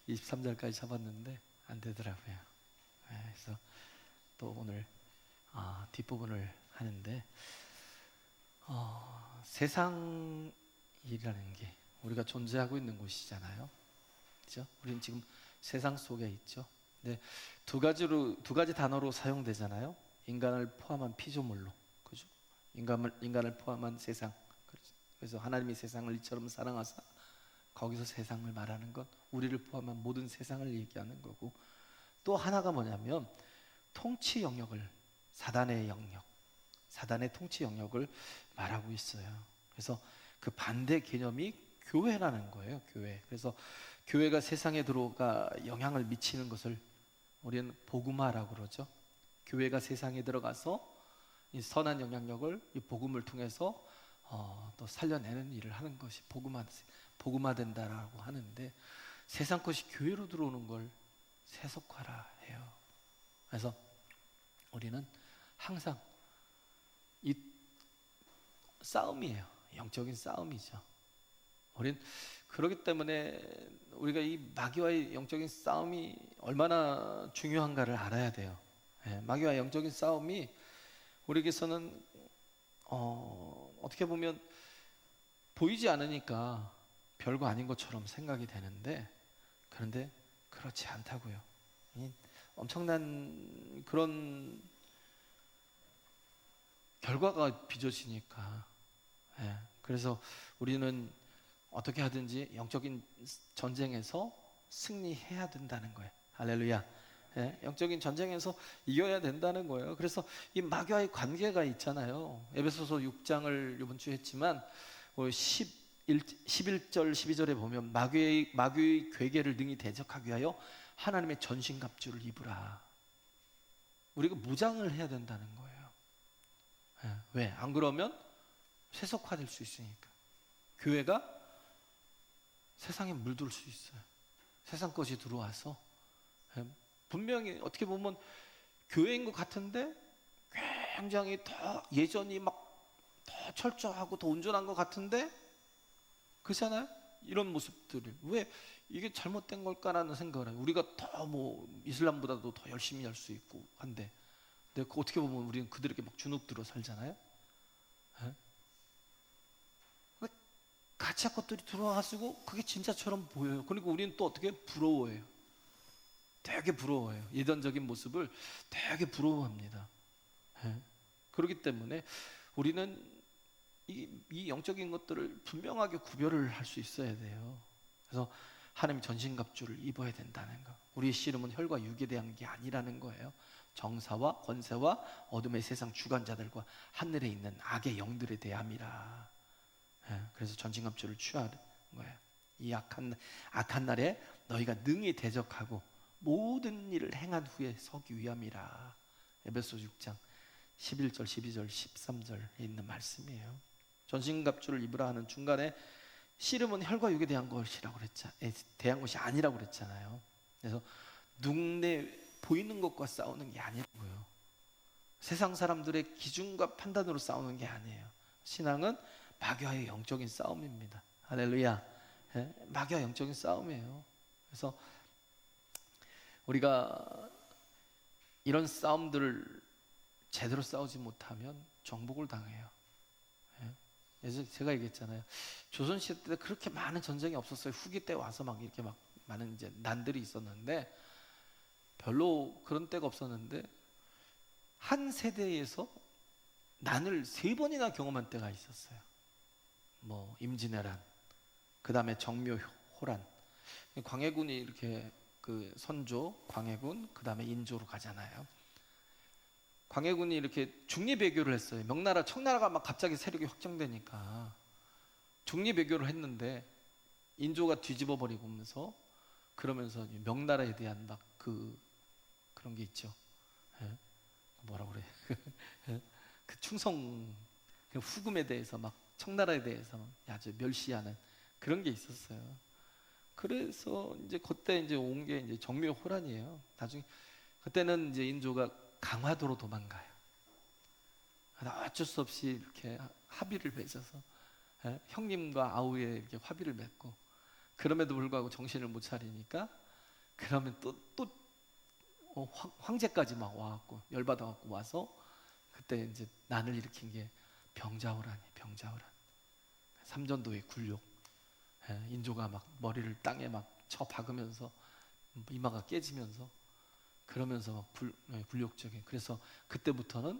23절까지 잡았는데 안 되더라고요. 그래서 또 오늘 뒷부분을 하는데, 세상이라는 게 우리가 존재하고 있는 곳이잖아요. 그죠? 우리는 지금 세상 속에 있죠. 근데 두 가지 단어로 사용되잖아요. 인간을 포함한 피조물로, 그죠? 인간을 포함한 세상. 그래서 하나님이 세상을 이처럼 사랑하사, 거기서 세상을 말하는 건 우리를 포함한 모든 세상을 얘기하는 거고, 또 하나가 뭐냐면 통치 영역을, 사단의 영역, 사단의 통치 영역을 말하고 있어요. 그래서 그 반대 개념이 교회라는 거예요. 교회. 그래서 교회가 세상에 들어가 영향을 미치는 것을 우리는 복음화라고 그러죠. 교회가 세상에 들어가서 이 선한 영향력을 이 복음을 통해서 또 살려내는 일을 하는 것이 복음화된다라고 하는데, 세상 것이 교회로 들어오는 걸 세속화라 해요. 그래서 우리는 항상 이 싸움이에요. 영적인 싸움이죠. 우린 그렇기 때문에 우리가 이 마귀와의 영적인 싸움이 얼마나 중요한가를 알아야 돼요. 마귀와 영적인 싸움이 우리에게서는 어떻게 보면 보이지 않으니까 별거 아닌 것처럼 생각이 되는데, 그런데 그렇지 않다고요. 엄청난 그런 결과가 빚어지니까. 그래서 우리는 어떻게 하든지 영적인 전쟁에서 승리해야 된다는 거예요. 할렐루야. 영적인 전쟁에서 이겨야 된다는 거예요. 그래서 이 마귀와의 관계가 있잖아요. 에베소서 6장을 이번 주에 했지만 11절 12절에 보면 마귀의 괴계를 능히 대적하기 위하여 하나님의 전신갑주를 입으라. 우리가 무장을 해야 된다는 거예요. 왜? 안 그러면 세속화될 수 있으니까. 교회가 세상에 물들 수 있어요. 세상 것이 들어와서 분명히 어떻게 보면 교회인 것 같은데 굉장히 더 예전이 막 더 철저하고 더 온전한 것 같은데, 그렇잖아요? 이런 모습들을 왜 이게 잘못된 걸까라는 생각을 해요. 우리가 더 뭐 이슬람보다도 더 열심히 할 수 있고 한데, 근데 어떻게 보면 우리는 그들에게 막 주눅들어 살잖아요. 가짜 것들이 들어와가지고 그게 진짜처럼 보여요. 그리고 우리는 또 어떻게 부러워해요. 되게 부러워해요. 예전적인 모습을 되게 부러워합니다. 그렇기 때문에 우리는 이 영적인 것들을 분명하게 구별을 할 수 있어야 돼요. 그래서 하나님 전신갑주를 입어야 된다는 거. 우리의 씨름은 혈과 육에 대한 게 아니라는 거예요. 정사와 권세와 어둠의 세상 주관자들과 하늘에 있는 악의 영들에 대함이라. 그래서 전신갑주를 취하는 거예요. 이 악한 날에 너희가 능히 대적하고 모든 일을 행한 후에 서기 위함이라. 에베소 6장 11절, 12절, 13절에 있는 말씀이에요. 전신갑주를 입으라 하는 중간에 씨름은 혈과 육에 대한 것이라고 대한 것이 아니라고 그랬잖아요. 그래서 눈에 보이는 것과 싸우는 게 아니고요. 세상 사람들의 기준과 판단으로 싸우는 게 아니에요. 신앙은 마귀와의 영적인 싸움입니다. 할렐루야. 마귀와 영적인 싸움이에요. 그래서 우리가 이런 싸움들을 제대로 싸우지 못하면 정복을 당해요. 예전에 제가 얘기했잖아요. 조선시대 때 그렇게 많은 전쟁이 없었어요. 후기 때 와서 막 이렇게 막 많은 이제 난들이 있었는데, 별로 그런 때가 없었는데 한 세대에서 난을 3번이나 경험한 때가 있었어요. 뭐 임진왜란, 그 다음에 정묘호란. 광해군이 이렇게 그 선조 광해군, 그 다음에 인조로 가잖아요. 광해군이 이렇게 중리배교를 했어요. 명나라, 청나라가 막 갑자기 세력이 확장되니까 중리배교를 했는데 인조가 뒤집어 버리면서, 그러면서 명나라에 대한 막 그런 게 있죠. 뭐라 그래? 그 충성, 그 후금에 대해서 막 청나라에 대해서 아주 멸시하는 그런 게 있었어요. 그래서 이제 그때 이제 온 게 이제 정묘호란이에요. 나중에 그때는 이제 인조가 강화도로 도망가요. 어쩔 수 없이 이렇게 합의를 맺어서 형님과 아우에 이렇게 합의를 맺고, 그럼에도 불구하고 정신을 못 차리니까 그러면 또 황제까지 막 와갖고 열받아갖고 와서 그때 이제 난을 일으킨 게 병자호란이에요. 병자호란. 삼전도의 굴욕. 인조가 막 머리를 땅에 막 쳐 박으면서 이마가 깨지면서 그러면서 막 굴욕적인. 그래서 그때부터는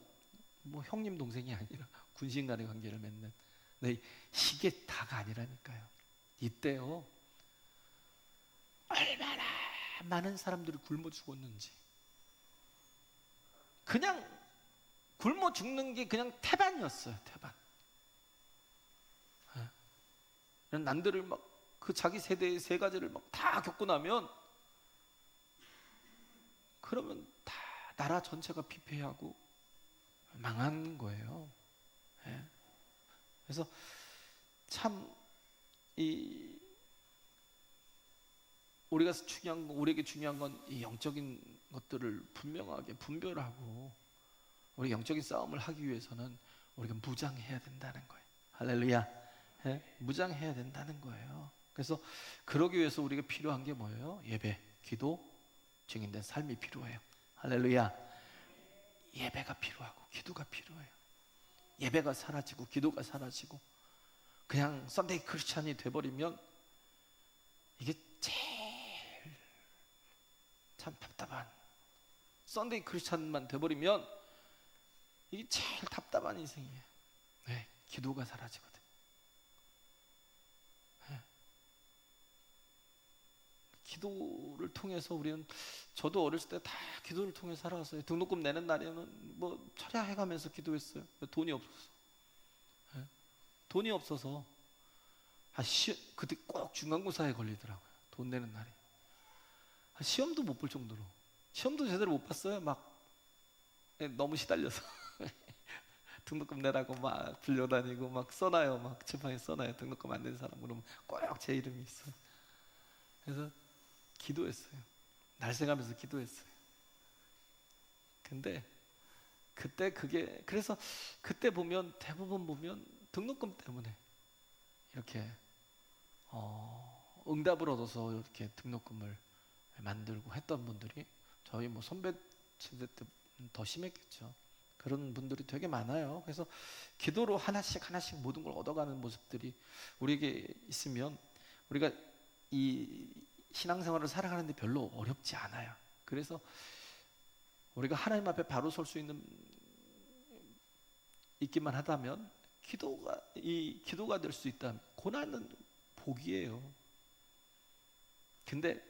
뭐 형님 동생이 아니라 군신 간의 관계를 맺는. 네, 이게 다가 아니라니까요. 이때요 얼마나 많은 사람들이 굶어 죽었는지. 그냥 굶어 죽는 게 그냥 태반이었어요. 태반. 이런 난들을 막 그 자기 세대의 세 가지를 막 다 겪고 나면 그러면 다 나라 전체가 피폐하고 망하는 거예요. 예. 그래서 참 이 우리에게 중요한 건 이 영적인 것들을 분명하게 분별하고 우리 영적인 싸움을 하기 위해서는 우리가 무장해야 된다는 거예요. 할렐루야. 예? 무장해야 된다는 거예요. 그래서 그러기 위해서 우리가 필요한 게 뭐예요? 예배, 기도, 증인된 삶이 필요해요. 할렐루야. 예배가 필요하고 기도가 필요해요. 예배가 사라지고 기도가 사라지고 그냥 썬데이 크리스찬이 돼버리면 이게 제일 참 답답한, 썬데이 크리스찬만 돼버리면 이게 제일 답답한 인생이에요. 네, 기도가 사라지거든. 네. 기도를 통해서 우리는, 저도 어렸을 때 다 기도를 통해 살아왔어요. 등록금 내는 날에는 뭐 철야해가면서 기도했어요. 돈이 없어서. 네. 돈이 없어서 그때 꼭 중간고사에 걸리더라고요. 돈 내는 날이. 시험도 못 볼 정도로. 시험도 제대로 못 봤어요. 막 너무 시달려서. 등록금 내라고 막 불려다니고 막 써놔요. 막 칠판에 써놔요. 등록금 안 낸 사람 그러면 꼭 제 이름이 있어요. 그래서 기도했어요. 날새가면서 기도했어요. 근데 그때 그래서 그때 보면 대부분 보면 등록금 때문에 이렇게 응답을 얻어서 이렇게 등록금을 만들고 했던 분들이 저희 뭐 선배 세대 때 더 심했겠죠. 그런 분들이 되게 많아요. 그래서 기도로 하나씩 모든 걸 얻어가는 모습들이 우리에게 있으면 우리가 이 신앙생활을 살아가는데 별로 어렵지 않아요. 그래서 우리가 하나님 앞에 바로 설 수 있기만 하다면, 기도가 될 수 있다면 고난은 복이에요. 근데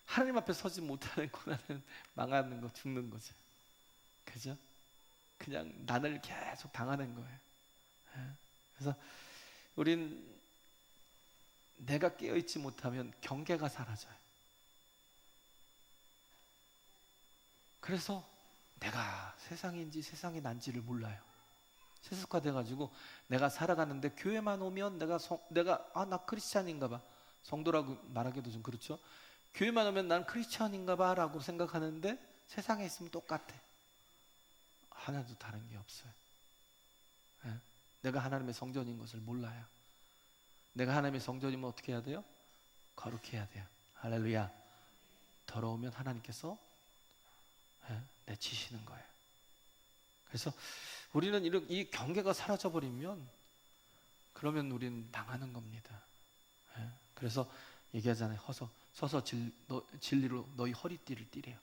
하나님 앞에 서지 못하는 고난은 망하는 거, 죽는 거죠. 그죠? 그냥 난을 계속 당하는 거예요. 그래서 우린 내가 깨어있지 못하면 경계가 사라져요. 그래서 내가 세상인지 세상이 난지를 몰라요. 세속화돼가지고 내가 살아가는데 교회만 오면 내가 나 크리스찬인가 봐. 성도라고 말하기도 좀 그렇죠. 교회만 오면 난 크리스찬인가 봐 라고 생각하는데 세상에 있으면 똑같아. 하나도 다른 게 없어요. 내가 하나님의 성전인 것을 몰라요. 내가 하나님의 성전이면 어떻게 해야 돼요? 거룩해야 돼요. 할렐루야. 더러우면 하나님께서 내치시는 거예요. 그래서 우리는 이 경계가 사라져 버리면 그러면 우리는 망하는 겁니다. 그래서 얘기하잖아요. 서서 진리로 너희 허리띠를 띠래요.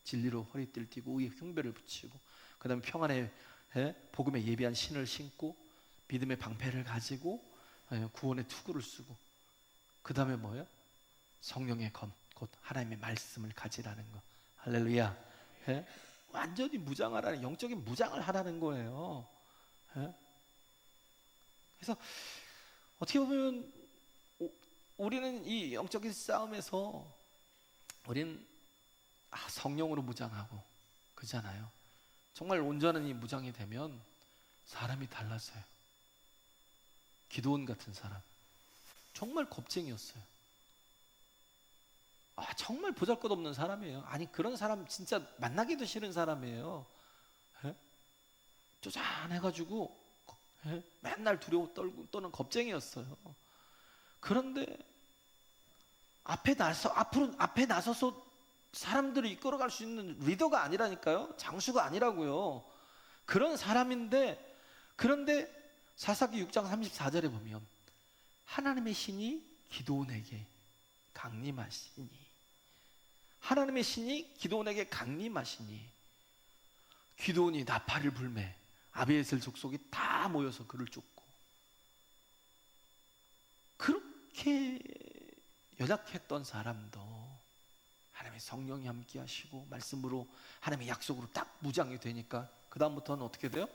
진리로 허리띠를 띠고 의의 흉배를 붙이고, 그 다음에 평안의 복음에 예비한 신을 신고, 믿음의 방패를 가지고, 구원의 투구를 쓰고, 그 다음에 뭐예요? 성령의 검, 곧 하나님의 말씀을 가지라는 거. 할렐루야. 완전히 무장하라는, 영적인 무장을 하라는 거예요. 그래서 어떻게 보면 우리는 이 영적인 싸움에서 우리는 성령으로 무장하고 그잖아요. 정말 온전한 이 무장이 되면 사람이 달라져요. 기드온 같은 사람, 정말 겁쟁이였어요. 정말 보잘것없는 사람이에요. 아니, 그런 사람 진짜 만나기도 싫은 사람이에요. 쪼잔해가지고 맨날 두려워 떠는 겁쟁이였어요. 그런데 앞에 나서서 사람들을 이끌어갈 수 있는 리더가 아니라니까요. 장수가 아니라고요. 그런 사람인데, 그런데 사사기 6장 34절에 보면 하나님의 신이 기드온에게 강림하시니, 하나님의 신이 기드온에게 강림하시니 기드온이 나팔을 불매 아비에셀 족속이 다 모여서 그를 쫓고, 그렇게 연약했던 사람도 하나님의 성령이 함께 하시고 말씀으로 하나님의 약속으로 딱 무장이 되니까 그 다음부터는 어떻게 돼요?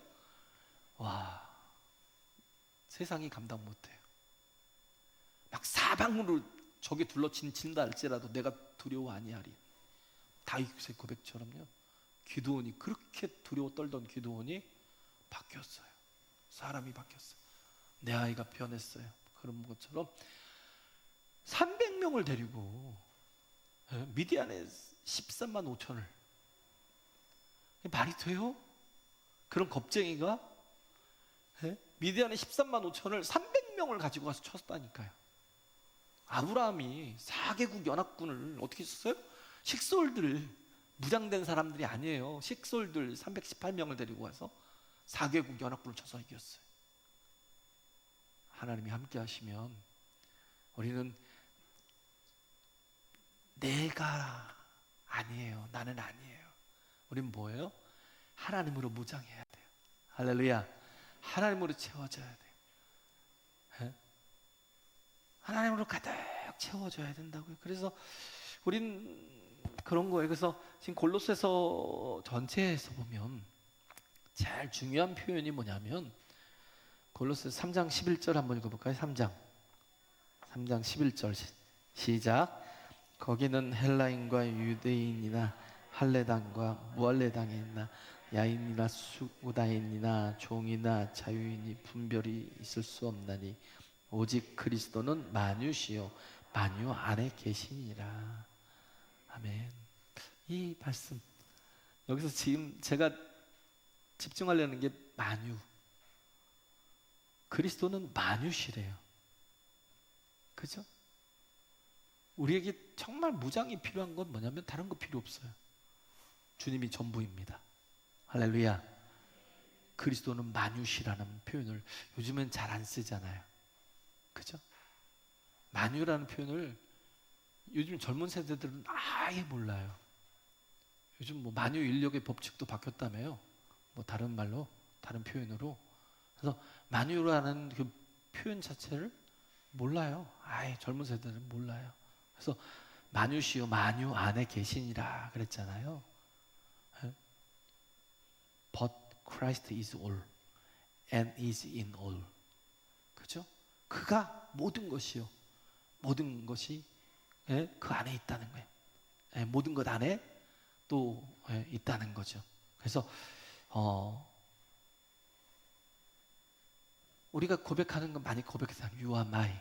와, 세상이 감당 못해요. 막 사방으로 적이 둘러친다 할지라도 내가 두려워 아니하리. 다윗의 고백처럼요, 기드온이, 그렇게 두려워 떨던 기드온이 바뀌었어요. 사람이 바뀌었어요. 내 아이가 변했어요. 그런 것처럼 300명을 데리고 미디안에 13만 5천을, 말이 돼요? 그런 겁쟁이가 미디안에 13만 5천을 300명을 가지고 가서 쳤다니까요. 아브라함이 4개국 연합군을 어떻게 썼어요? 식솔들, 무장된 사람들이 아니에요. 식솔들 318명을 데리고 와서 4개국 연합군을 쳐서 이겼어요. 하나님이 함께 하시면 우리는 내가 아니에요. 나는 아니에요. 우린 뭐예요? 하나님으로 무장해야 돼요. 할렐루야. 하나님으로 채워져야 돼요. 하나님으로 가득 채워져야 된다고요. 그래서 우린 그런 거예요. 그래서 지금 골로새서 전체에서 보면 제일 중요한 표현이 뭐냐면 골로새 3장 11절 한번 읽어볼까요? 3장 11절 시작. 거기는 헬라인과 유대인이나 할레당과 무할레당이 있나, 야인이나 수구다인이나 종이나 자유인이 분별이 있을 수 없나니 오직 그리스도는 만유시요 만유 안에 계시니라. 아멘. 이 말씀 여기서 지금 제가 집중하려는 게 만유, 그리스도는 만유시래요. 그죠? 우리에게 정말 무장이 필요한 건 뭐냐면 다른 거 필요 없어요. 주님이 전부입니다. 할렐루야. 그리스도는 만유시라는 표현을 요즘엔 잘 안 쓰잖아요. 그죠? 만유라는 표현을 요즘 젊은 세대들은 아예 몰라요. 요즘 뭐 만유 인력의 법칙도 바뀌었다며요. 뭐 다른 말로, 다른 표현으로. 그래서 만유라는 그 표현 자체를 몰라요. 아예 젊은 세대들은 몰라요. 그래서 만유시요 만유 안에 계시니라 그랬잖아요. But Christ is all and is in all. 그죠? 그가 모든 것이요, 모든 것이 그 안에 있다는 거예요. 모든 것 안에 또 있다는 거죠. 그래서 우리가 고백하는 건 많이 고백해서 You are my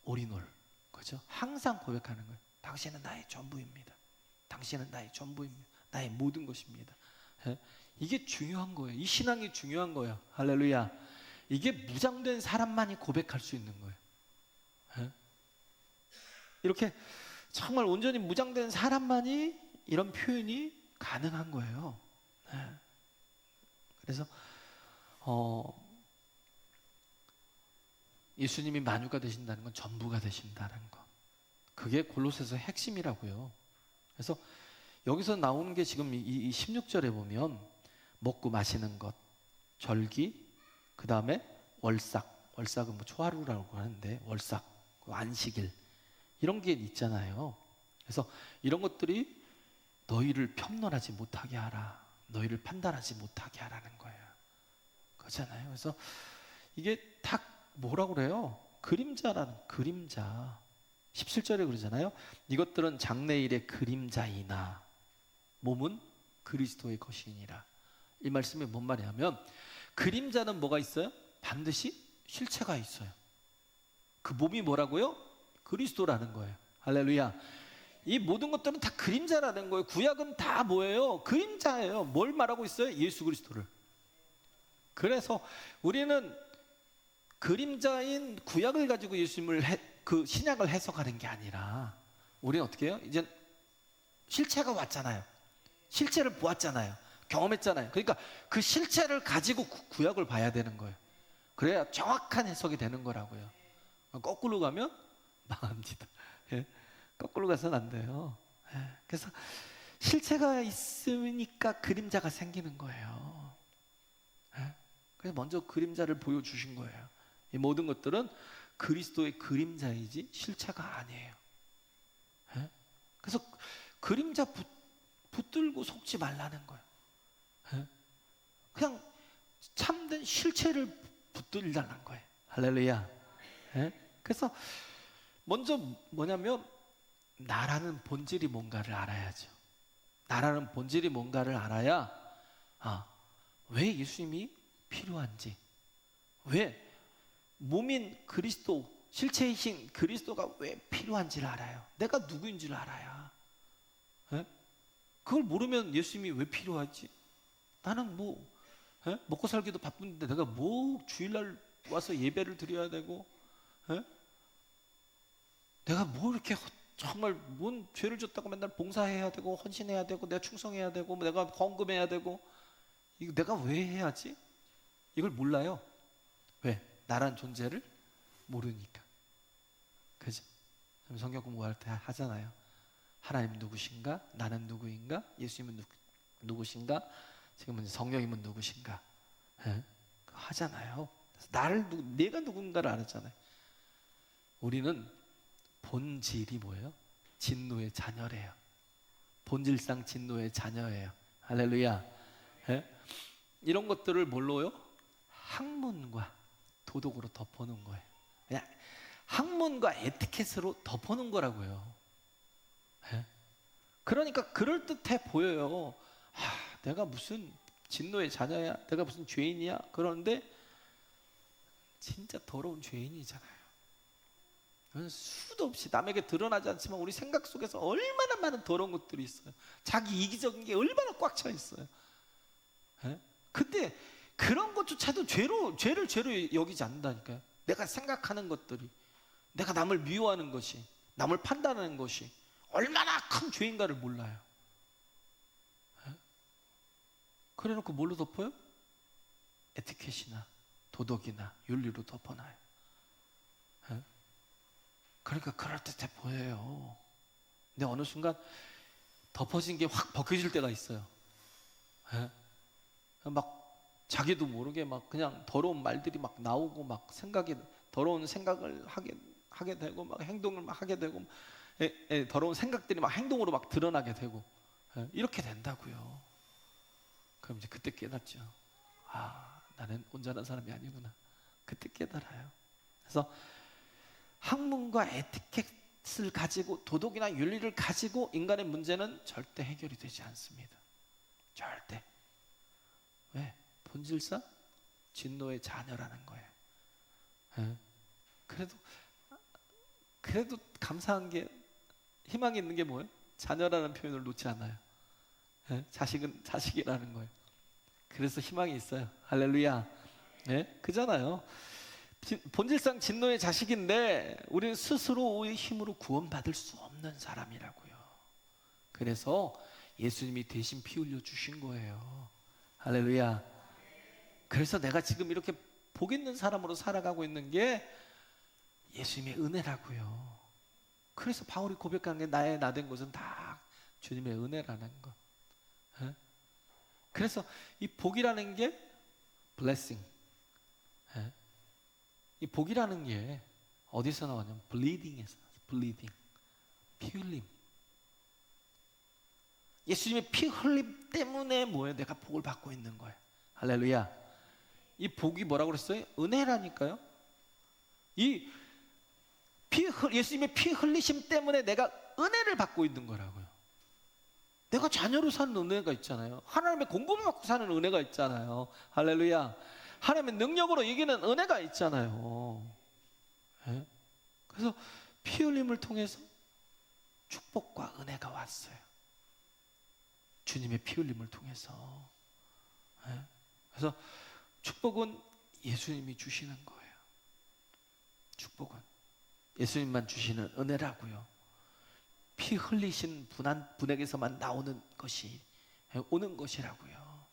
all in all. 그죠? 항상 고백하는 거예요. 당신은 나의 전부입니다. 당신은 나의 전부입니다. 나의 모든 것입니다. 이게 중요한 거예요. 이 신앙이 중요한 거예요. 할렐루야. 이게 무장된 사람만이 고백할 수 있는 거예요. 이렇게 정말 온전히 무장된 사람만이 이런 표현이 가능한 거예요. 그래서 예수님이 만유가 되신다는 건 전부가 되신다는 거, 그게 골로새서 핵심이라고요. 그래서 여기서 나오는 게 지금 이 16절에 보면 먹고 마시는 것, 절기, 그 다음에 월삭은 뭐 초하루라고 하는데 월삭, 안식일, 이런 게 있잖아요. 그래서 이런 것들이 너희를 편론하지 못하게 하라, 너희를 판단하지 못하게 하라는 거예요. 그렇잖아요. 그래서 이게 다 뭐라고 그래요? 그림자라는, 그림자. 17절에 그러잖아요. 이것들은 장래일의 그림자이나 몸은 그리스도의 것이니라. 이 말씀이 뭔 말이냐면 그림자는 뭐가 있어요? 반드시 실체가 있어요. 그 몸이 뭐라고요? 그리스도라는 거예요. 할렐루야. 이 모든 것들은 다 그림자라는 거예요. 구약은 다 뭐예요? 그림자예요. 뭘 말하고 있어요? 예수 그리스도를. 그래서 우리는 그림자인 구약을 가지고 예수님을 그 신약을 해석하는 게 아니라 우리는 어떻게 해요? 이제 실체가 왔잖아요. 실체를 보았잖아요. 경험했잖아요. 그러니까 그 실체를 가지고 구약을 봐야 되는 거예요. 그래야 정확한 해석이 되는 거라고요. 거꾸로 가면 망합니다. 예? 거꾸로 가서는 안 돼요. 예? 그래서 실체가 있으니까 그림자가 생기는 거예요. 예? 그래서 먼저 그림자를 보여주신 거예요. 이 모든 것들은 그리스도의 그림자이지 실체가 아니에요. 예? 그래서 그림자 붙들고 속지 말라는 거예요. 예? 그냥 참된 실체를 붙들라는 거예요. 할렐루야. 예? 그래서 먼저 뭐냐면 나라는 본질이 뭔가를 알아야죠. 나라는 본질이 뭔가를 알아야 왜 예수님이 필요한지, 왜 몸인 그리스도, 실체이신 그리스도가 왜 필요한지를 알아요. 내가 누구인지를 알아야. 예? 그걸 모르면 예수님이 왜 필요하지? 나는 먹고 살기도 바쁜데 내가 주일날 와서 예배를 드려야 되고, 예? 내가 이렇게 정말 뭔 죄를 졌다고 맨날 봉사해야 되고 헌신해야 되고 내가 충성해야 되고 내가 헌금해야 되고, 이거 내가 왜 해야지? 이걸 몰라요. 왜? 나란 존재를 모르니까. 그죠? 성경 공부할 때 하잖아요. 하나님 누구신가? 나는 누구인가? 예수님은 누구신가? 지금은 성령님은 누구신가? 예? 하잖아요. 내가 누군가를 알았잖아요. 우리는 본질이 뭐예요? 진노의 자녀래요. 본질상 진노의 자녀예요. 할렐루야. 예? 이런 것들을 뭘로요? 학문과 도덕으로 덮어놓은 거예요. 그냥 학문과 에티켓으로 덮어놓은 거라고요. 예? 그러니까 그럴듯해 보여요. 내가 무슨 진노의 자녀야, 내가 무슨 죄인이야. 그런데 진짜 더러운 죄인이잖아요. 수도 없이 남에게 드러나지 않지만 우리 생각 속에서 얼마나 많은 더러운 것들이 있어요. 자기 이기적인 게 얼마나 꽉 차 있어요. 예? 근데 그런 것조차도 죄를 죄로 여기지 않는다니까요. 내가 생각하는 것들이, 내가 남을 미워하는 것이, 남을 판단하는 것이 얼마나 큰 죄인가를 몰라요. 예? 그래놓고 뭘로 덮어요? 에티켓이나 도덕이나 윤리로 덮어놔요. 예? 그러니까 그럴듯해 보여요. 근데 어느 순간 덮어진 게 확 벗겨질 때가 있어요. 예? 막 자기도 모르게 막 그냥 더러운 말들이 막 나오고 막 더러운 생각을 하게 되고 막 행동을 막 하게 되고 더러운 생각들이 막 행동으로 막 드러나게 되고 이렇게 된다고요. 그럼 이제 그때 깨닫죠. 나는 온전한 사람이 아니구나. 그때 깨달아요. 그래서 학문과 에티켓을 가지고 도덕이나 윤리를 가지고 인간의 문제는 절대 해결이 되지 않습니다. 절대. 왜? 본질상 진노의 자녀라는 거예요. 예? 그래도 감사한 게, 희망이 있는 게 뭐예요? 자녀라는 표현을 놓지 않아요. 예? 자식은 자식이라는 거예요. 그래서 희망이 있어요. 할렐루야. 예? 그잖아요. 본질상 진노의 자식인데 우리는 스스로의 힘으로 구원받을 수 없는 사람이라고요. 그래서 예수님이 대신 피 흘려 주신 거예요. 할렐루야. 그래서 내가 지금 이렇게 복 있는 사람으로 살아가고 있는 게 예수님의 은혜라고요. 그래서 바울이 고백한 게 나의 나된 것은 다 주님의 은혜라는 것. 예? 그래서 이 복이라는 게 blessing. 예? 이 복이라는 게 어디서 나왔냐면 bleeding에서 나왔어요. bleeding. 피 흘림. 예수님의 피 흘림 때문에 뭐예요? 내가 복을 받고 있는 거예요. 할렐루야. 이 복이 뭐라고 그랬어요? 은혜라니까요. 예수님의 피 흘리심 때문에 내가 은혜를 받고 있는 거라고요. 내가 자녀로 사는 은혜가 있잖아요. 하나님의 공급을 받고 사는 은혜가 있잖아요. 할렐루야. 하나님의 능력으로 이기는 은혜가 있잖아요. 예? 그래서 피 흘림을 통해서 축복과 은혜가 왔어요. 주님의 피 흘림을 통해서. 예? 그래서 축복은 예수님이 주시는 거예요. 축복은 예수님만 주시는 은혜라고요. 피 흘리신 분에게서만 나오는 것이 오는 것이라고요.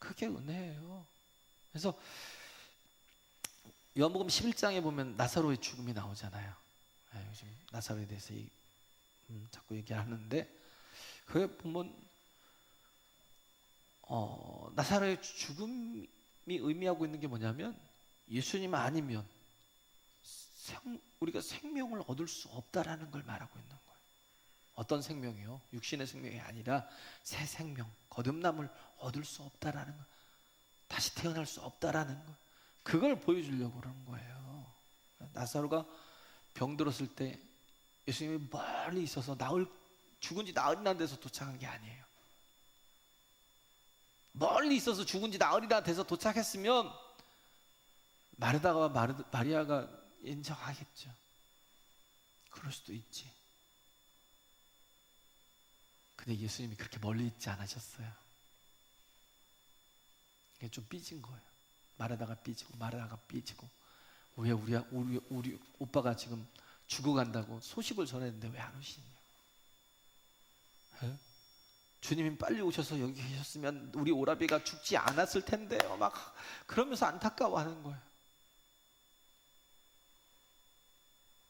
그게 은혜예요. 그래서 요한복음 11장에 보면 나사로의 죽음이 나오잖아요. 요즘 나사로에 대해서 자꾸 얘기하는데 그게 보면 나사로의 죽음이 의미하고 있는 게 뭐냐면 예수님 아니면 우리가 생명을 얻을 수 없다라는 걸 말하고 있는 거예요. 어떤 생명이요? 육신의 생명이 아니라 새 생명, 거듭남을 얻을 수 없다라는 거, 다시 태어날 수 없다라는 거, 그걸 보여주려고 그러는 거예요. 나사로가 병들었을 때 예수님이 멀리 있어서 죽은 지 나흘이나 돼서 도착한 게 아니에요. 멀리 있어서 죽은 지 나흘이나 돼서 도착했으면 마르다가 마리아가 인정하겠죠. 그럴 수도 있지. 근데 예수님이 그렇게 멀리 있지 않으셨어요. 이게 좀 삐진 거예요. 마르다가 삐지고 왜 우리 오빠가 지금 죽어간다고 소식을 전했는데 왜 안 오시냐? 주님이 빨리 오셔서 여기 계셨으면 우리 오라비가 죽지 않았을 텐데요. 막 그러면서 안타까워하는 거예요.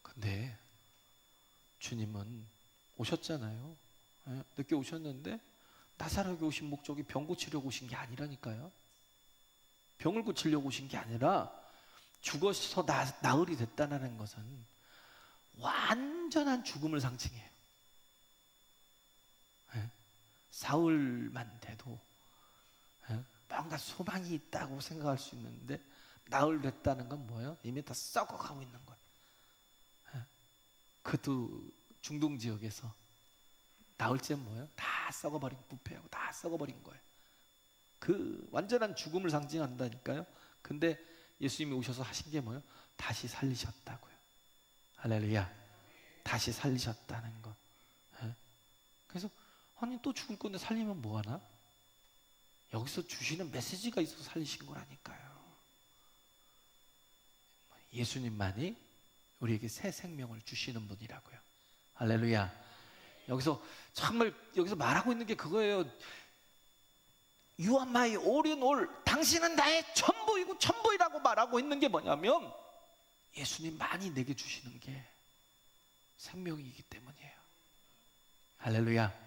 근데 주님은 오셨잖아요. 늦게 오셨는데 나사로에게 오신 목적이 병 고치려고 오신 게 아니라니까요. 병을 고치려고 오신 게 아니라 죽어서 나흘이 됐다는 것은 완전한 죽음을 상징해요. 사흘만 돼도 뭔가 소망이 있다고 생각할 수 있는데 나흘 됐다는 건 뭐예요? 이미 다 썩어가고 있는 거예요. 그것도 중동 지역에서 나흘째는 뭐예요? 다 썩어버린, 부패하고 다 썩어버린 거예요. 그 완전한 죽음을 상징한다니까요. 근데 예수님이 오셔서 하신 게 뭐예요? 다시 살리셨다고요. 할렐루야. 다시 살리셨다는 거. 그래서 아니 또 죽을 건데 살리면 뭐하나? 여기서 주시는 메시지가 있어서 살리신 거라니까요. 예수님만이 우리에게 새 생명을 주시는 분이라고요. 할렐루야. 여기서 정말 여기서 말하고 있는 게 그거예요. You are my all in all. 당신은 나의 전부이고 전부이라고 말하고 있는 게 뭐냐면 예수님만이 내게 주시는 게 생명이기 때문이에요. 할렐루야.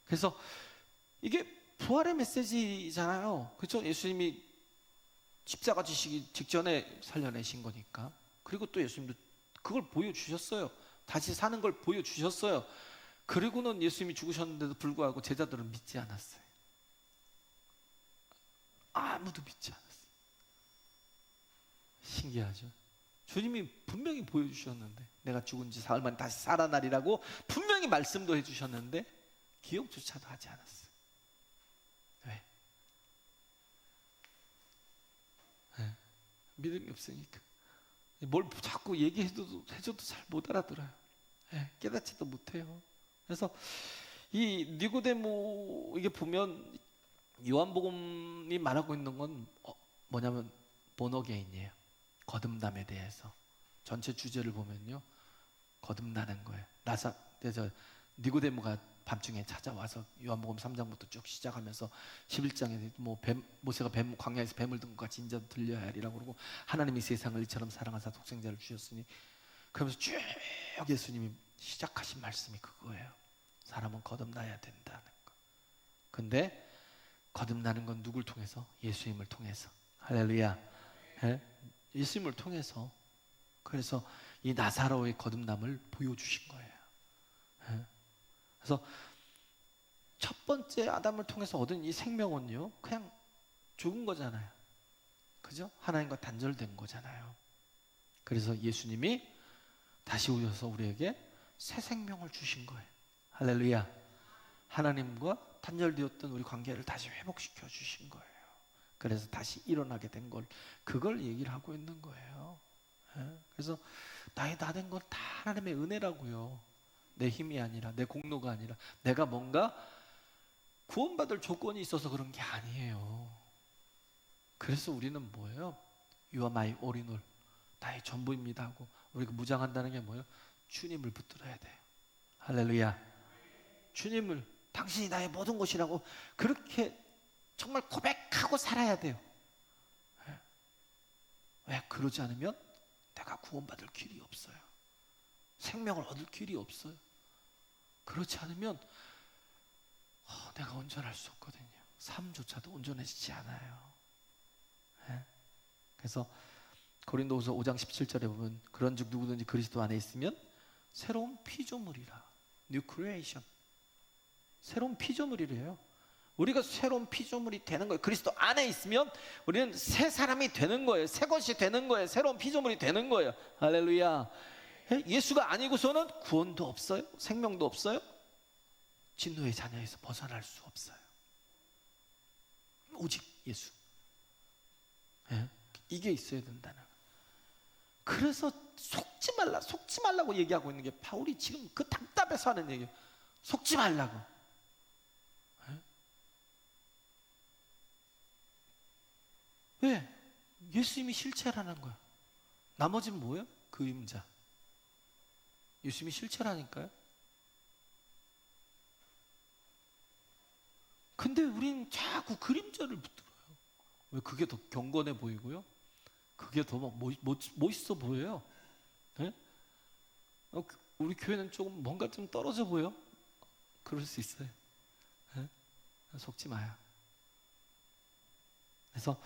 그래서 이게 부활의 메시지잖아요. 그렇죠? 예수님이 십자가 지시기 직전에 살려내신 거니까. 그리고 또 예수님도 그걸 보여주셨어요. 다시 사는 걸 보여주셨어요. 그리고는 예수님이 죽으셨는데도 불구하고 제자들은 믿지 않았어요. 아무도 믿지 않았어요. 신기하죠? 주님이 분명히 보여주셨는데 내가 죽은 지 사흘 만에 다시 살아나리라고 분명히 말씀도 해주셨는데 기억조차도 하지 않았어요. 왜? 믿음이 없으니까. 뭘 자꾸 얘기해줘도 잘 못 알아들어요. 깨닫지도 못해요. 그래서 이 니고데모 이게 보면 요한복음이 말하고 있는 건 뭐냐면 본어게인이에요. 거듭남에 대해서 전체 주제를 보면요 거듭나는 거예요. 그래서 니고데모가 밤중에 찾아와서 요한복음 3장부터 쭉 시작하면서 11장에 뭐 모세가 광야에서 뱀을 든 것 같이 인자도 들려야 하리라고 그러고 하나님이 세상을 이처럼 사랑하사 독생자를 주셨으니 그러면서 쭉 예수님이 시작하신 말씀이 그거예요. 사람은 거듭나야 된다는 거. 근데 거듭나는 건 누굴 통해서? 예수님을 통해서. 할렐루야. 예수님을 통해서. 그래서 이 나사로의 거듭남을 보여주신 거예요. 그래서 첫 번째 아담을 통해서 얻은 이 생명은요 그냥 죽은 거잖아요. 그죠? 하나님과 단절된 거잖아요. 그래서 예수님이 다시 오셔서 우리에게 새 생명을 주신 거예요. 할렐루야. 하나님과 단절되었던 우리 관계를 다시 회복시켜 주신 거예요. 그래서 다시 일어나게 된 걸 그걸 얘기를 하고 있는 거예요. 그래서 나의 다 된 건 다 하나님의 은혜라고요. 내 힘이 아니라 내 공로가 아니라 내가 뭔가 구원받을 조건이 있어서 그런 게 아니에요. 그래서 우리는 뭐예요? You are my all in all. 나의 전부입니다 하고 우리가 무장한다는 게 뭐예요? 주님을 붙들어야 돼요. 할렐루야. 주님을 당신이 나의 모든 것이라고 그렇게 정말 고백하고 살아야 돼요. 왜? 그러지 않으면 내가 구원받을 길이 없어요. 생명을 얻을 길이 없어요. 그렇지 않으면 내가 온전할 수 없거든요. 삶조차도 온전해지지 않아요. 그래서 고린도후서 5장 17절에 보면 그런즉 누구든지 그리스도 안에 있으면 새로운 피조물이라. New creation. 새로운 피조물이래요. 우리가 새로운 피조물이 되는 거예요. 그리스도 안에 있으면 우리는 새 사람이 되는 거예요. 새 것이 되는 거예요. 새로운 피조물이 되는 거예요. 할렐루야. 예수가 아니고서는 구원도 없어요. 생명도 없어요. 진노의 자녀에서 벗어날 수 없어요. 오직 예수. 이게 있어야 된다는 거예요. 그래서 속지 말라고 얘기하고 있는 게 바울이 지금 그 답답해서 하는 얘기예요. 속지 말라고. 왜? 예수님이 실체라는 거야. 나머지는 뭐예요? 그림자. 예수님이 실체라니까요. 근데 우린 자꾸 그림자를 붙들어요. 왜? 그게 더 경건해 보이고요. 그게 더 막 멋있어 보여요. 네? 우리 교회는 조금 뭔가 좀 떨어져 보여. 그럴 수 있어요. 네? 속지 마요. 그래서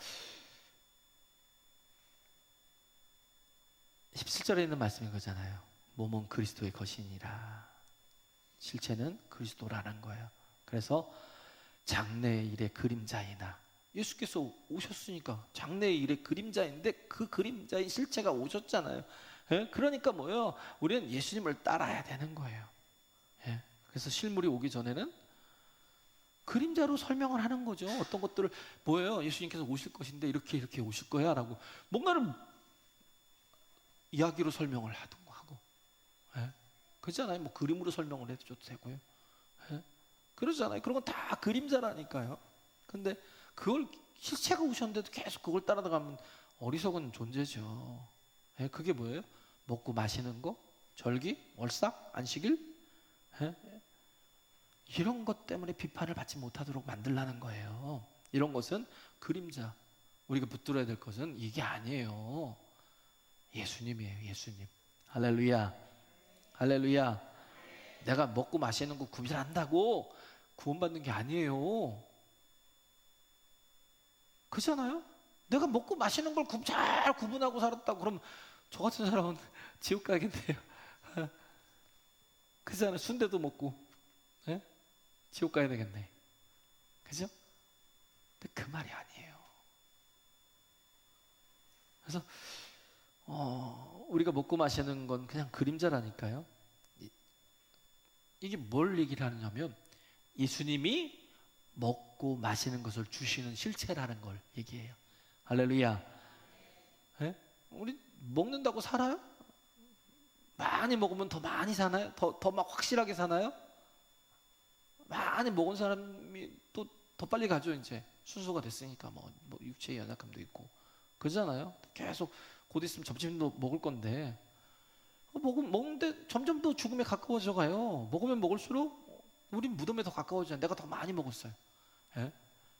17절에 있는 말씀인 거잖아요. 몸은 그리스도의 것이니라. 실체는 그리스도라는 거예요. 그래서 장래의 일의 그림자이나, 예수께서 오셨으니까 장래의 일의 그림자인데 그 그림자인 실체가 오셨잖아요. 그러니까 뭐예요? 우리는 예수님을 따라야 되는 거예요. 그래서 실물이 오기 전에는 그림자로 설명을 하는 거죠. 어떤 것들을 뭐예요? 예수님께서 오실 것인데 이렇게 오실 거야 라고 뭔가를 이야기로 설명을 하고 그렇잖아요. 뭐 그림으로 설명을 해줘도 되고요. 그러잖아요. 그런 건 다 그림자라니까요. 근데 그걸 실체가 오셨는데도 계속 그걸 따라가면 어리석은 존재죠. 그게 뭐예요? 먹고 마시는 거, 절기, 월삭, 안식일, 이런 것 때문에 비판을 받지 못하도록 만들라는 거예요. 이런 것은 그림자. 우리가 붙들어야 될 것은 이게 아니에요. 예수님이에요. 예수님. 할렐루야. 할렐루야. 내가 먹고 마시는 거 구별한다고 구원받는 게 아니에요. 그렇잖아요? 내가 먹고 마시는 걸 잘 구분하고 살았다고 그럼 저 같은 사람은 지옥 가겠네요. 그렇잖아요. 순대도 먹고 지옥 가야 되겠네. 그죠? 근데 그 말이 아니에요. 그래서 우리가 먹고 마시는 건 그냥 그림자라니까요. 이게 뭘 얘기를 하느냐면 예수님이 먹고 마시는 것을 주시는 실체라는 걸 얘기해요. 할렐루야. 우리 먹는다고 살아요? 많이 먹으면 더 많이 사나요? 더 막 확실하게 사나요? 많이 먹은 사람이 또 더 빨리 가죠. 이제 순수가 됐으니까 뭐 육체의 연약함도 있고 그러잖아요. 계속 곧 있으면 점심도 먹을 건데 먹는데 점점 더 죽음에 가까워져 가요. 먹으면 먹을수록 우린 무덤에 더 가까워지잖아요. 내가 더 많이 먹었어요.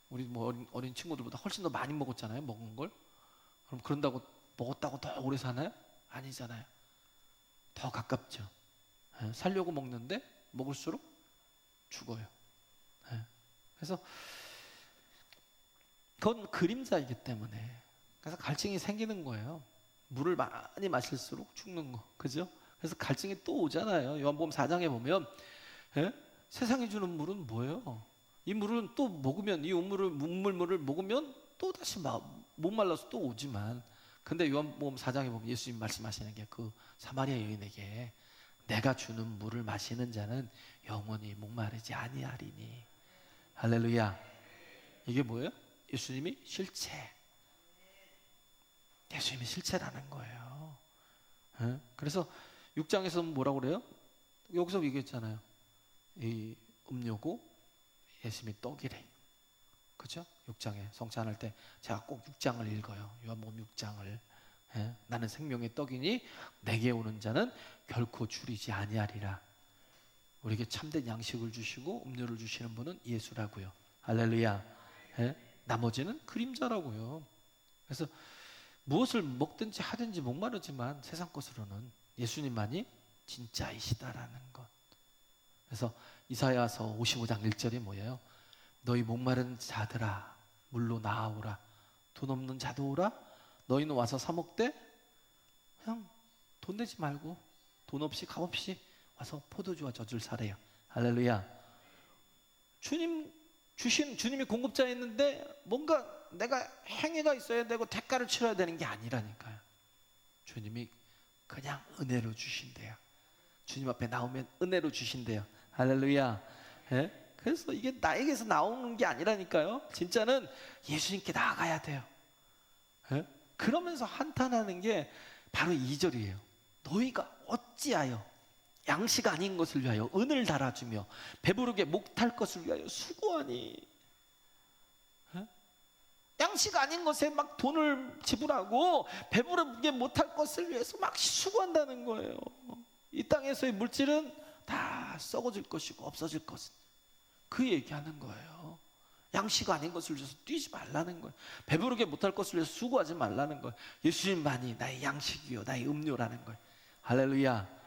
우리 뭐 어린 친구들보다 훨씬 더 많이 먹었잖아요. 먹은 걸. 그럼 그런다고 먹었다고 더 오래 사나요? 아니잖아요. 더 가깝죠. 살려고 먹는데 먹을수록 죽어요. 그래서 그건 그림자이기 때문에 그래서 갈증이 생기는 거예요. 물을 많이 마실수록 죽는 거, 그죠? 그래서 갈증이 또 오잖아요. 요한복음 4장에 보면 세상이 주는 물은 뭐예요? 이 물은 또 먹으면 이 우물물을 먹으면 또 다시 못 말라서 또 오지만, 근데 요한복음 4장에 보면 예수님 말씀하시는 게 그 사마리아 여인에게 내가 주는 물을 마시는 자는 영원히 목마르지 아니하리니. 할렐루야. 이게 뭐예요? 예수님이 실체. 예수님이 실체라는 거예요. 그래서 6장에서 뭐라고 그래요? 여기서 얘기했잖아요. 이 음료고 예수님이 떡이래. 그죠? 6장에 성찬할 때 제가 꼭 6장을 읽어요. 요한복음 6장을. 예? 나는 생명의 떡이니 내게 오는 자는 결코 줄이지 아니하리라. 우리에게 참된 양식을 주시고 음료를 주시는 분은 예수라고요. 할렐루야. 예? 나머지는 그림자라고요. 그래서 무엇을 먹든지 하든지 목마르지만 세상 것으로는 예수님만이 진짜이시다라는 것. 그래서 이사야서 55장 1절이 뭐예요? 너희 목마른 자들아 물로 나아오라. 돈 없는 자도 오라. 너희는 와서 사 먹되 그냥 돈 내지 말고 돈 없이 값 없이 와서 포도주와 젖을 사래요. 할렐루야. 주님이 공급자였는데 뭔가 내가 행위가 있어야 되고 대가를 치러야 되는 게 아니라니까요. 주님이 그냥 은혜로 주신대요. 주님 앞에 나오면 은혜로 주신대요. 할렐루야. 예? 그래서 이게 나에게서 나오는 게 아니라니까요. 진짜는 예수님께 나아가야 돼요. 예? 그러면서 한탄하는 게 바로 2절이에요. 너희가 어찌하여 양식 아닌 것을 위하여 은을 달아주며 배부르게 목탈 것을 위하여 수고하니. 예? 양식 아닌 것에 막 돈을 지불하고 배부르게 못할 것을 위해서 막 수고한다는 거예요. 이 땅에서의 물질은 다 썩어질 것이고 없어질 것은 그 얘기하는 거예요. 양식 아닌 것을 위해서 뛰지 말라는 거예요. 배부르게 못할 것을 위해서 수고하지 말라는 거예요. 예수님만이 나의 양식이요 나의 음료라는 거예요. 할렐루야.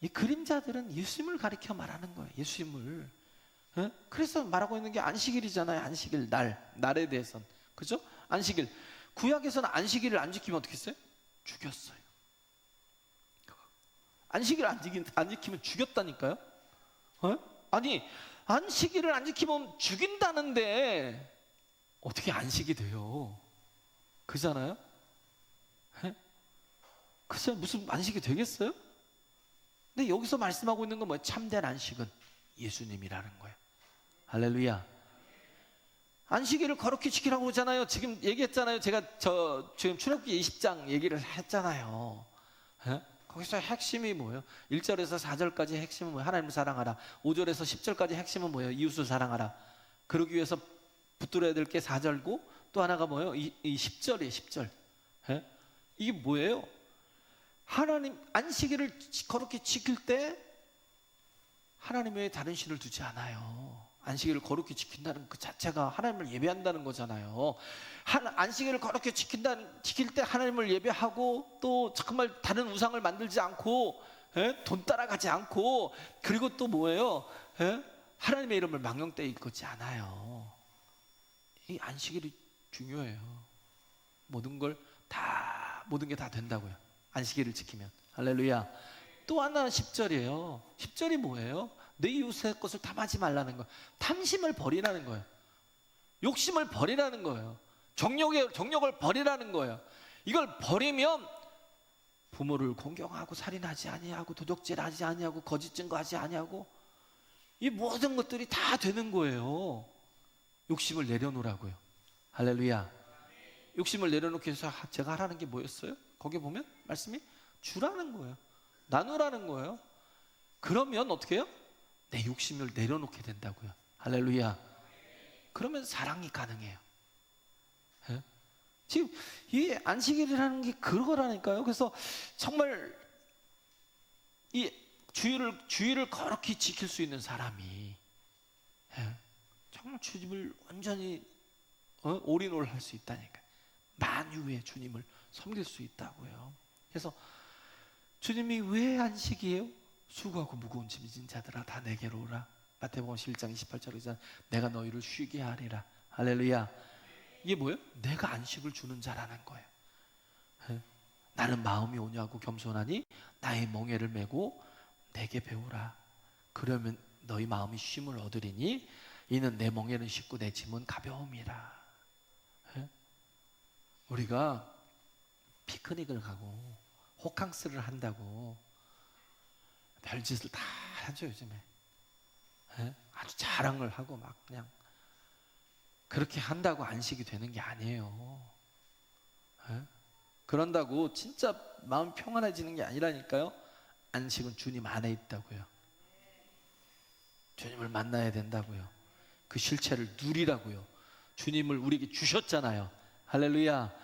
이 그림자들은 예수님을 가리켜 말하는 거예요. 예수님을. 예? 그래서 말하고 있는 게 안식일이잖아요. 안식일 날에 대해서는. 그죠? 안식일. 구약에서는 안식일을 안 지키면 어떻게 했어요? 죽였어요. 안식일을 안 지키면 죽였다니까요. 아니 안식일을 안 지키면 죽인다는데 어떻게 안식이 돼요? 그잖아요. 그죠? 무슨 안식이 되겠어요? 근데 여기서 말씀하고 있는 건 뭐예요? 참된 안식은 예수님이라는 거예요. 할렐루야. 안식일을 거룩히 지키라고 하잖아요. 지금 얘기했잖아요. 제가 지금 출애굽기 20장 얘기를 했잖아요. 거기서 핵심이 뭐예요? 1절에서 4절까지 핵심은 뭐예요? 하나님을 사랑하라. 5절에서 10절까지 핵심은 뭐예요? 이웃을 사랑하라. 그러기 위해서 붙들어야 될 게 4절고 또 하나가 뭐예요? 이 10절이에요. 10절. 이게 뭐예요? 하나님 안식일을 거룩히 지킬 때 하나님 외에 다른 신을 두지 않아요. 안식일을 거룩히 지킨다는 그 자체가 하나님을 예배한다는 거잖아요. 안식일을 거룩히 지킬 때 하나님을 예배하고 또 정말 다른 우상을 만들지 않고 돈 따라가지 않고 그리고 또 뭐예요? 하나님의 이름을 망령되이 일컫지 않아요. 이 안식일이 중요해요. 모든 게 다 된다고요. 안식일을 지키면. 할렐루야. 또 하나는 10절이에요. 10절이 뭐예요? 내 이웃의 것을 탐하지 말라는 거예요. 탐심을 버리라는 거예요. 욕심을 버리라는 거예요. 정욕을 버리라는 거예요. 이걸 버리면 부모를 공경하고 살인하지 아니하고 도적질하지 아니하고 거짓 증거하지 아니하고 이 모든 것들이 다 되는 거예요. 욕심을 내려놓으라고요. 할렐루야. 욕심을 내려놓기 위해서 제가 하라는 게 뭐였어요? 거기 보면 말씀이 주라는 거예요. 나누라는 거예요. 그러면 어떻게 해요? 내 욕심을 내려놓게 된다고요. 할렐루야. 그러면 사랑이 가능해요. 예? 지금 이 안식일이라는 게 그거라니까요. 그래서 정말 이 주의를 거룩히 지킬 수 있는 사람이 정말 주님을 완전히 올인을 할 수 있다니까. 만유의 주님을 섬길 수 있다고요. 그래서 주님이 왜 안식이에요? 수고하고 무거운 짐이 진 자들아 다 내게로 오라. 마태복음 11장 28절이잖아요. 내가 너희를 쉬게 하리라. 할렐루야. 이게 뭐예요? 내가 안식을 주는 자라는 거예요. 나는 마음이 온유하고 겸손하니 나의 멍에를 메고 내게 배우라. 그러면 너희 마음이 쉼을 얻으리니 이는 내 멍에는 쉽고 내 짐은 가벼움이라. 우리가 피크닉을 가고 호캉스를 한다고 별짓을 다 하죠 요즘에. 아주 자랑을 하고 막 그냥 그렇게 한다고 안식이 되는 게 아니에요. 그런다고 진짜 마음 평안해지는 게 아니라니까요. 안식은 주님 안에 있다고요. 주님을 만나야 된다고요. 그 실체를 누리라고요. 주님을 우리에게 주셨잖아요. 할렐루야.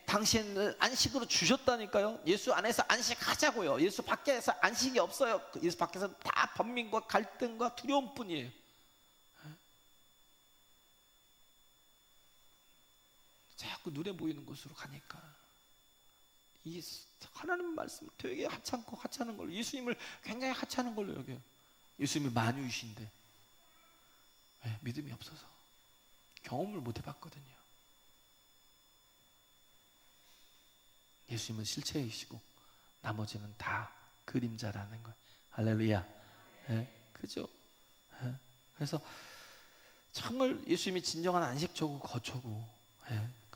당신을 안식으로 주셨다니까요. 예수 안에서 안식하자고요. 예수 밖에서 안식이 없어요. 예수 밖에서 다 번민과 갈등과 두려움뿐이에요. 자꾸 눈에 보이는 곳으로 가니까 이 하나님 말씀을 되게 하찮고 하찮은 걸로, 예수님을 굉장히 하찮은 걸로 여겨요. 예수님이 만유이신데 왜? 믿음이 없어서 경험을 못 해봤거든요. 예수님은 실체이시고 나머지는 다 그림자라는 거예요. 할렐루야. 그죠? 그래서 정말 예수님이 진정한 안식처고 거처고,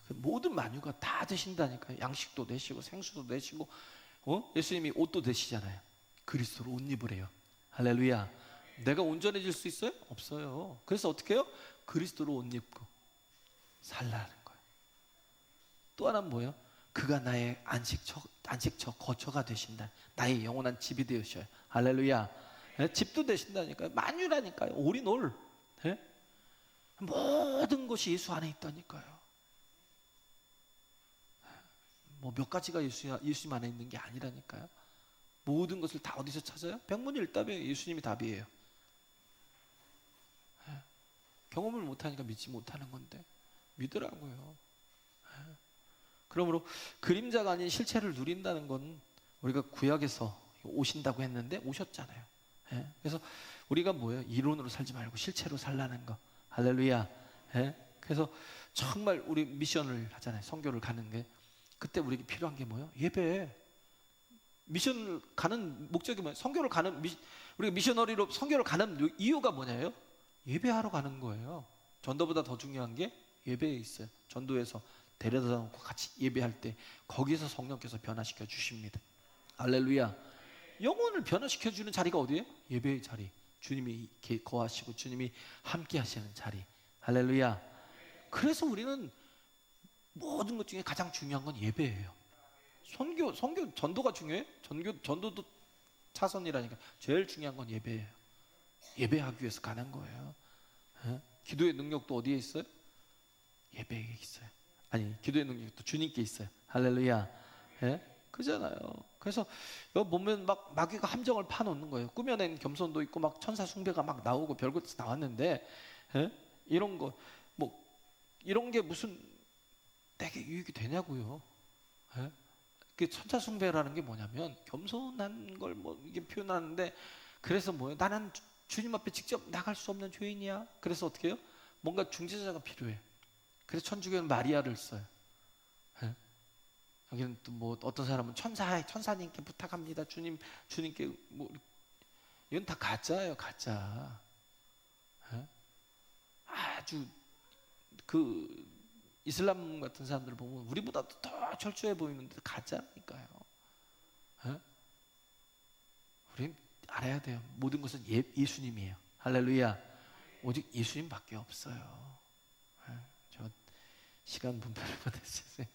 그 모든 만유가 다 되신다니까요. 양식도 되시고 생수도 되시고, 예수님이 옷도 되시잖아요. 그리스도로 옷 입으래요. 할렐루야. 내가 온전해질 수 있어요? 없어요. 그래서 어떻게 해요? 그리스도로 옷 입고 살라는 거예요. 또 하나는 뭐예요? 그가 나의 안식처 거처가 되신다. 나의 영원한 집이 되으셔요. 할렐루야. 집도 되신다니까요. 만유라니까요. 올인올. 모든 것이 예수 안에 있다니까요. 뭐 몇 가지가 예수님 안에 있는 게 아니라니까요. 모든 것을 다 어디서 찾아요? 백문일답이에요. 예수님이 답이에요. 경험을 못하니까 믿지 못하는 건데 믿으라고요. 그러므로 그림자가 아닌 실체를 누린다는 건, 우리가 구약에서 오신다고 했는데 오셨잖아요. 그래서 우리가 뭐예요? 이론으로 살지 말고 실체로 살라는 거. 할렐루야. 그래서 정말 우리 미션을 하잖아요. 선교를 가는 게. 그때 우리에게 필요한 게 뭐예요? 예배. 미션을 가는 목적이 뭐예요? 선교를 가는 우리가 미셔너리로 선교를 가는 이유가 뭐냐요? 예배하러 가는 거예요. 전도보다 더 중요한 게 예배에 있어요. 전도에서 데려다 놓고 같이 예배할 때 거기서 성령께서 변화시켜 주십니다. 할렐루야. 영혼을 변화시켜 주는 자리가 어디예요? 예배의 자리. 주님이 거하시고 주님이 함께 하시는 자리. 할렐루야. 그래서 우리는 모든 것 중에 가장 중요한 건 예배예요. 선교 전도가 중요해요? 전도도 차선이라니까. 제일 중요한 건 예배예요. 예배하기 위해서 가는 거예요. 기도의 능력도 어디에 있어요? 예배에 있어요. 아니, 기도의 능력도 주님께 있어요. 할렐루야. 그잖아요. 그래서 여기 보면 막 마귀가 함정을 파놓는 거예요. 꾸며낸 겸손도 있고 막 천사 숭배가 막 나오고 별것 나왔는데, 이런 거 뭐 이런 게 무슨 내게 유익이 되냐고요. 그 천사 숭배라는 게 뭐냐면 겸손한 걸 뭐 이게 표현하는데, 그래서 뭐예요? 나는 주님 앞에 직접 나갈 수 없는 죄인이야. 그래서 어떻게 해요? 뭔가 중재자가 필요해. 그래서 천주교는 마리아를 써요. 여기는 또 뭐 어떤 사람은 천사님께 부탁합니다. 주님께 뭐, 이건 다 가짜예요, 가짜. 아주 그 이슬람 같은 사람들 보면 우리보다도 더 철저해 보이는데 가짜니까요. 우린 알아야 돼요. 모든 것은 예수님이에요. 할렐루야. 오직 예수님밖에 없어요. 저 시간 분배를 받았어요.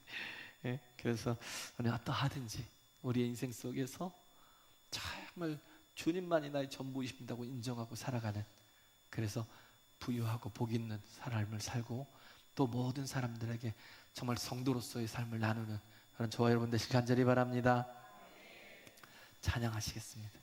그래서 우리 어떠하든지 우리의 인생 속에서 정말 주님만이 나의 전부이십니다고 인정하고 살아가는, 그래서 부유하고 복 있는 삶을 살고 또 모든 사람들에게 정말 성도로서의 삶을 나누는 그런 저와 여러분 되시길 간절히 바랍니다. 찬양하시겠습니다.